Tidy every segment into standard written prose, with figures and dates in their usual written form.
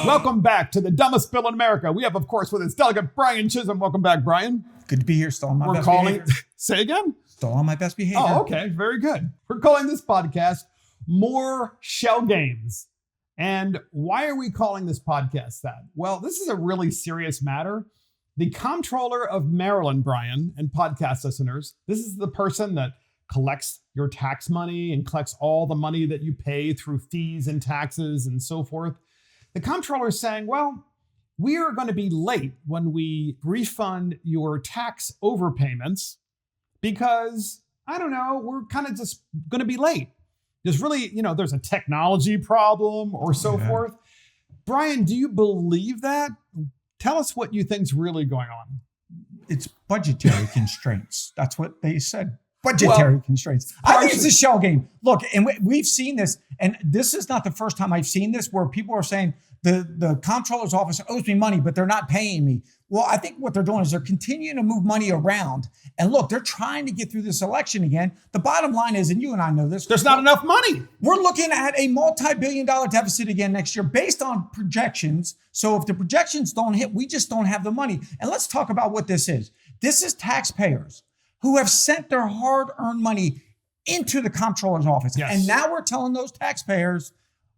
Welcome back to the dumbest bill in America. We have, of course, with us Delegate Brian Chisholm. Welcome back, Brian. Good to be here. Still on my best behavior. Say again? Still on my best behavior. Oh, okay. Very good. We're calling this podcast More Shell Games. And why are we calling this podcast that? Well, this is a really serious matter. The Comptroller of Maryland, Brian, and podcast listeners, this is the person that collects your tax money and collects all the money that you pay through fees and taxes and so forth. The Comptroller is saying, well, we are going to be late when we refund your tax overpayments because, I don't know, we're kind of just going to be late. There's really, there's a technology problem or so forth. Brian, do you believe that? Tell us what you think's really going on. It's budgetary constraints. That's what they said. Budgetary constraints. I think it's a shell game. Look, and we've seen this, and this is not the first time I've seen this where people are saying the comptroller's office owes me money, but they're not paying me. Well, I think what they're doing is they're continuing to move money around. And look, they're trying to get through this election again. The bottom line is, and you and I know this, there's not enough money. We're looking at a multi-billion-dollar deficit again next year based on projections. So if the projections don't hit, we just don't have the money. And let's talk about what this is. This is taxpayers who have sent their hard-earned money into the comptroller's office. Yes. And now we're telling those taxpayers,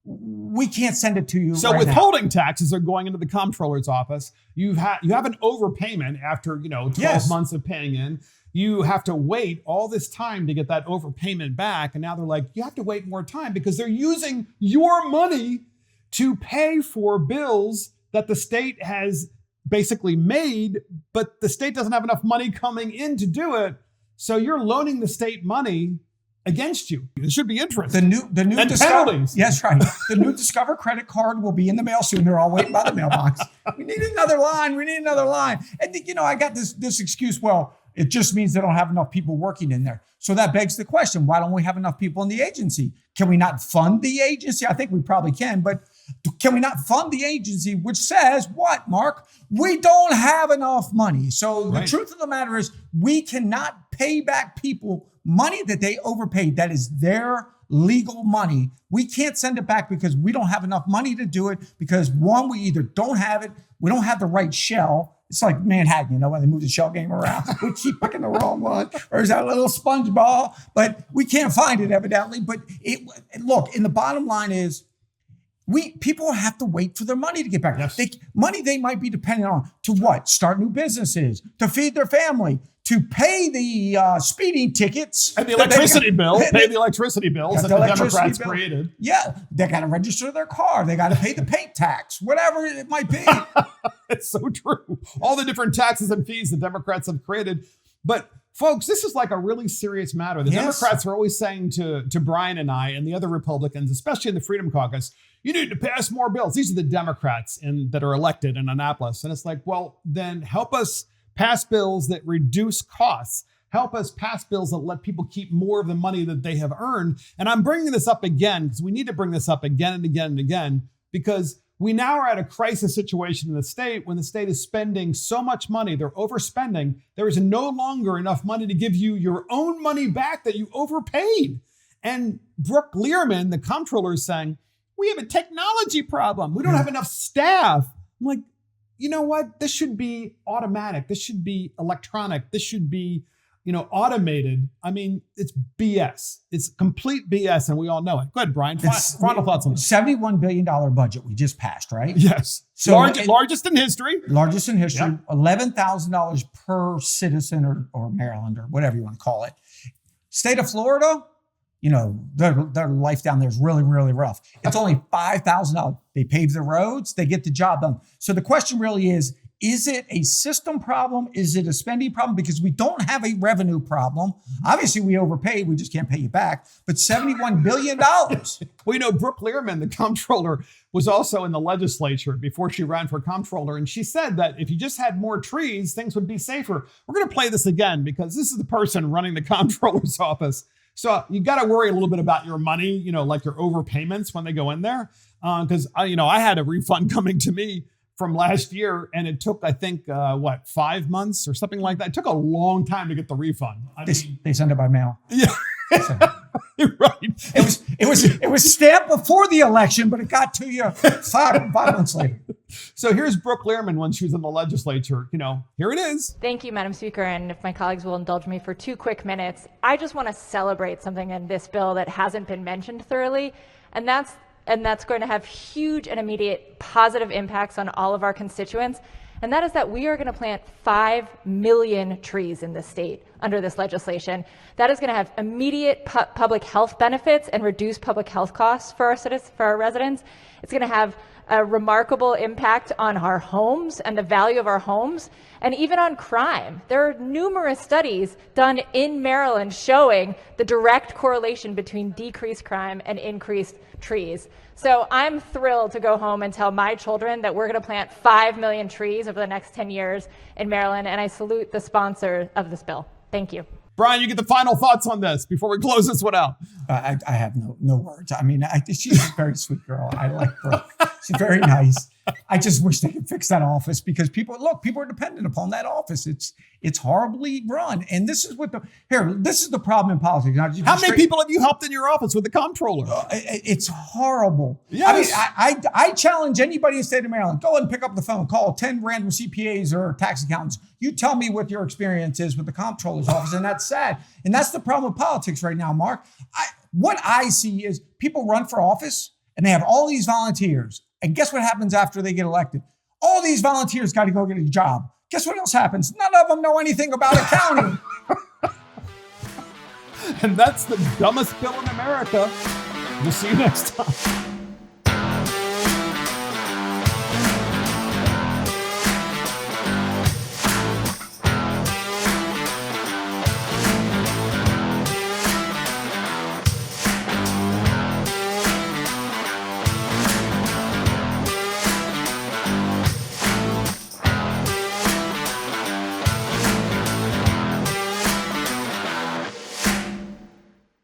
we can't send it to you. So withholding taxes are going into the comptroller's office. You have an overpayment after 12 months of paying in. You have to wait all this time to get that overpayment back. And now they're like, you have to wait more time because they're using your money to pay for bills that the state has basically made, but the state doesn't have enough money coming in to do it. So you're loaning the state money against you. It should be interest. The new and Discover, penalties. Yes, right. The new Discover credit card will be in the mail soon. They're all waiting by the mailbox. We need another line. And I got this excuse. Well, it just means they don't have enough people working in there. So that begs the question, why don't we have enough people in the agency? Can we not fund the agency? I think we probably can, but can we not fund the agency, which says what, Mark? We don't have enough money. So the truth of the matter is we cannot pay back people money that they overpaid. That is their legal money. We can't send it back because we don't have enough money to do it because one, we either don't have it, we don't have the right shell. It's like Manhattan, when they move the shell game around, we keep picking the wrong one, or is that a little sponge ball? But we can't find it evidently. But look, and the bottom line is, people have to wait for their money to get back. Yes. Money they might be dependent on to what? Start new businesses, to feed their family, to pay the speeding tickets. And the electricity bill, pay the electricity bills that the Democrats created. Yeah, they got to register their car. They got to pay the paint tax, whatever it might be. It's so true. All the different taxes and fees the Democrats have created. But folks, this is like a really serious matter. The Democrats are always saying to Brian and I and the other Republicans, especially in the Freedom Caucus, you need to pass more bills. These are the Democrats that are elected in Annapolis. And it's like, well, then help us pass bills that reduce costs. Help us pass bills that let people keep more of the money that they have earned. And I'm bringing this up again because we need to bring this up again and again and again because we now are at a crisis situation in the state when the state is spending so much money. They're overspending. There is no longer enough money to give you your own money back that you overpaid. And Brooke Learman, the comptroller, is saying, we have a technology problem. We don't have enough staff. I'm like, you know what? This should be automatic. This should be electronic. This should be, automated. I mean, it's BS. It's complete BS, and we all know it. Go ahead, Brian. Final thoughts on this. $71 billion budget we just passed, right? Yes. So largest in history. Largest in history. Yep. $11,000 per citizen or Maryland or whatever you want to call it. State of Florida, their life down there is really, really rough. It's only $5,000. They pave the roads. They get the job done. So the question really is it a system problem? Is it a spending problem? Because we don't have a revenue problem. Obviously, we overpaid. We just can't pay you back. But $71 billion. Well, Brooke Learman, the comptroller, was also in the legislature before she ran for comptroller. And she said that if you just had more trees, things would be safer. We're going to play this again because this is the person running the comptroller's office. So you got to worry a little bit about your money, like your overpayments when they go in there. Because, I had a refund coming to me from last year, and it took, I think, 5 months or something like that. It took a long time to get the refund. They send it by mail. Yeah. Right. It was stamped before the election, but it got to you 5 months later. So here's Brooke Lehrman when she was in the legislature. Here it is. Thank you, Madam Speaker. And if my colleagues will indulge me for 2 quick minutes, I just want to celebrate something in this bill that hasn't been mentioned thoroughly, and that's going to have huge and immediate positive impacts on all of our constituents. And that is that we are going to plant 5 million trees in this state under this legislation. That is going to have immediate public health benefits and reduce public health costs for our citizens, for our residents. It's going to have a remarkable impact on our homes and the value of our homes, and even on crime. There are numerous studies done in Maryland showing the direct correlation between decreased crime and increased trees. So I'm thrilled to go home and tell my children that we're going to plant 5 million trees over the next 10 years in Maryland, and I salute the sponsor of this bill. Thank you. Brian, you get the final thoughts on this before we close this one out. I have no words. I mean, she's a very sweet girl. I like her. She's very nice. I just wish they could fix that office because people are dependent upon that office. It's horribly run. And this is this is the problem in politics. How many people have you helped in your office with the Comptroller? It's horrible. Yes. I mean, I challenge anybody in the state of Maryland, go and pick up the phone, call 10 random CPAs or tax accountants. You tell me what your experience is with the Comptroller's office, and that's sad. And that's the problem with politics right now, Mark. What I see is people run for office and they have all these volunteers. And guess what happens after they get elected? All these volunteers got to go get a job. Guess what else happens? None of them know anything about accounting. And that's the dumbest bill in America. We'll see you next time.